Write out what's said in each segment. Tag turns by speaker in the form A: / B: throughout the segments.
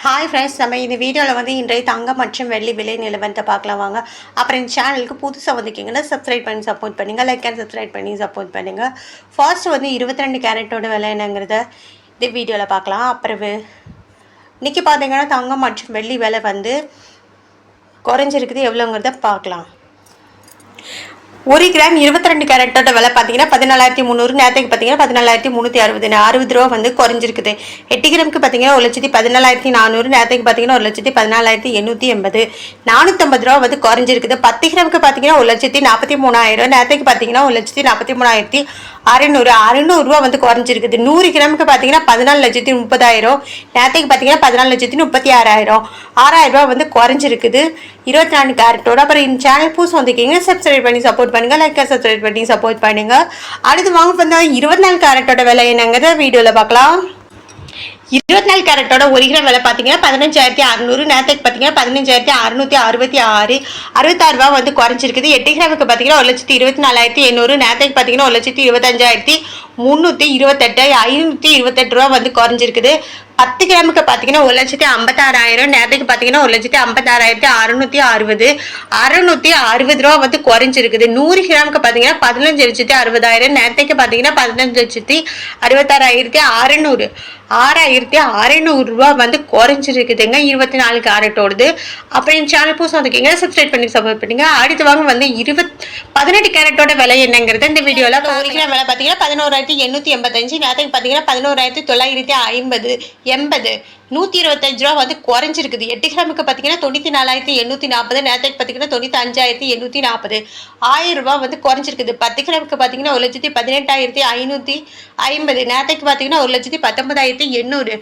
A: Hi friends, நம்ம இந்த வீடியோவில் வந்து இன்றைய தங்கம் மற்றும் வெள்ளி விலை நிலவரத்தை பார்க்கலாம் வாங்க. அப்புறம் இந்த சேனலுக்கு புதுசாக வந்துக்கிங்கன்னா சப்ஸ்கிரைப் பண்ணி சப்போர்ட் பண்ணுங்கள், லைக் அண்ட் சப்ஸ்கிரைப் பண்ணி சப்போர்ட் பண்ணுங்கள். ஃபர்ஸ்ட் வந்து 22 கேரட்டோட விலை என்னங்கிறத இந்த வீடியோவில் பார்க்கலாம். அப்புறம் இன்றைக்கி பார்த்தீங்கன்னா தங்கம் மற்றும் வெள்ளி விலை வந்து குறைஞ்சிருக்குது, எவ்வளோங்கிறத பார்க்கலாம். 1 கிராம் 22 கேரட்டோட விலை பார்த்தீங்கன்னா 14,300, நேரத்துக்கு பார்த்தீங்கன்னா 14,360, 60 ரூபா வந்து குறைஞ்சிருக்குது. 8 கிராமுக்கு பார்த்தீங்கன்னா 1,14,400, நேரத்துக்கு பார்த்தீங்கன்னா 1,14,880, 450 ரூபா வந்து குறைஞ்சிருக்குது. 10 கிராமுக்கு பார்த்தீங்கன்னா 1,43,000, நேரத்துக்கு பார்த்தீங்கன்னா 1,43,600, 600 ரூபா வந்து குறைஞ்சிருக்குது. 100 கிராமுக்கு பார்த்தீங்கன்னா 14,30,000, நேரத்துக்கு பார்த்தீங்கன்னா 14,36,000, 6,000 ரூபா வந்து குறைஞ்சிருக்குது 24 கேரட்டோட. அப்புறம் இந்த சேனல் புதுசு வந்துக்கிங்க, சப்ஸ்கிரைப் பண்ணி சப்போர்ட் பண்ணுங்க, லைக் சப்ஸ்கிரைப் பண்ணி சப்போர்ட் பண்ணுங்க. அடுத்து வாங்க வந்து 24 கேரட்டோட விலை என்னங்கிறத வீடியோவில் பார்க்கலாம். 24 கேரட்டோட 1 கிராம் விலை பார்த்தீங்கன்னா 15,600, நேரத்துக்கு பார்த்தீங்கன்னா 15,666, 66 ரூபா வந்து குறைஞ்சிருக்குது. 8 கிராமுக்கு பார்த்தீங்கன்னா 1,24,800, நேரத்துக்கு பார்த்தீங்கன்னா 1,25,328, 528 ரூபா வந்து குறைஞ்சிருக்குது. 10 கிராமுக்கு பார்த்தீங்கன்னா 1,56,000, நேரத்துக்கு பார்த்தீங்கன்னா 1,56,660, 660 ரூபா வந்து குறைஞ்சிருக்குது. 100 கிராமுக்கு பார்த்தீங்கன்னா 15,60,000, நேரத்துக்கு பார்த்தீங்கன்னா 15,66,600, 6,600 ரூபா வந்து குறைஞ்சிருக்குதுங்க 24 கேரட்டோடது. அப்புறம் இந்த சேனல் புதுசாக வந்துக்கிங்க, சப்ஸ்கிரைப் பண்ணி சப்போர்ட் பண்ணுங்க. அடுத்து வாங்க வந்து 18 கேரட்டோட விலை என்னங்கிறது இந்த வீடியோவில். 1 கிராம் விலை பார்த்தீங்கன்னா 11,885, நேரத்துக்கு பார்த்தீங்கன்னா 11,950, 80, 125 ரூபா வந்து குறைஞ்சிருக்குது. 8 கிராமுக்கு பார்த்தீங்கன்னா 94,840, நேரத்துக்கு பார்த்தீங்கன்னா 95,840, 1000 ரூபா வந்து குறைஞ்சிருக்குது. 10 கிராமுக்கு பார்த்தீங்கன்னா 1,18,550, நேரத்துக்கு பார்த்தீங்கன்னா 1,19,800,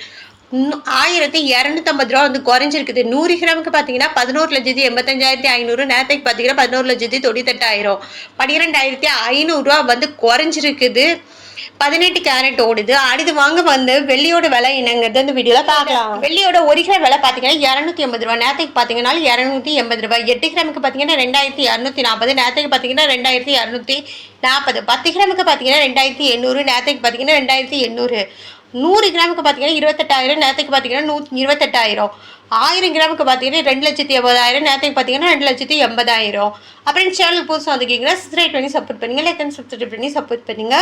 A: 1,250 ரூபா வந்து குறைஞ்சிருக்குது. 100 கிராமுக்கு பார்த்தீங்கன்னா 11,85,500, நேரத்துக்கு பார்த்தீங்கன்னா 11,98,000, 12,500 ரூபா வந்து குறைஞ்சிருக்குது. 18 கேரட் ஓடுது. அடுத்து வாங்க வந்து வெள்ளியோட விலை என்னங்கிறது இந்த வீடியோல பார்க்கலாம். வெள்ளியோட 1 கிராம் விலை பார்த்தீங்கன்னா 280 ரூபா, நேரத்துக்கு பார்த்தீங்கன்னா 280 ரூபாய். 8 கிராமுக்கு பார்த்தீங்கன்னா 2,240, நேரத்துக்கு பார்த்தீங்கன்னா 2,240, 10 கிராமுக்கு பார்த்தீங்கன்னா 2,800, நேரத்துக்கு பார்த்தீங்கன்னா 2,800, 100 கிராமுக்கு பார்த்தீங்கன்னா 28,000, நேரத்துக்கு பார்த்தீங்கன்னா 28,000, 1000 கிராமுக்கு பார்த்தீங்கன்னா 2,80,000, நேரத்துக்கு பார்த்தீங்கன்னா 2,80,000. அப்புறம் சேனல் புதுசாக வந்துக்கிங்கன்னா சப்ஸ்கிரைப் பண்ணி சப்போர்ட் பண்ணுங்க, லைக் அண்ட் சப்ஸ்கிரைப் பண்ணி சப்போர்ட் பண்ணுங்க.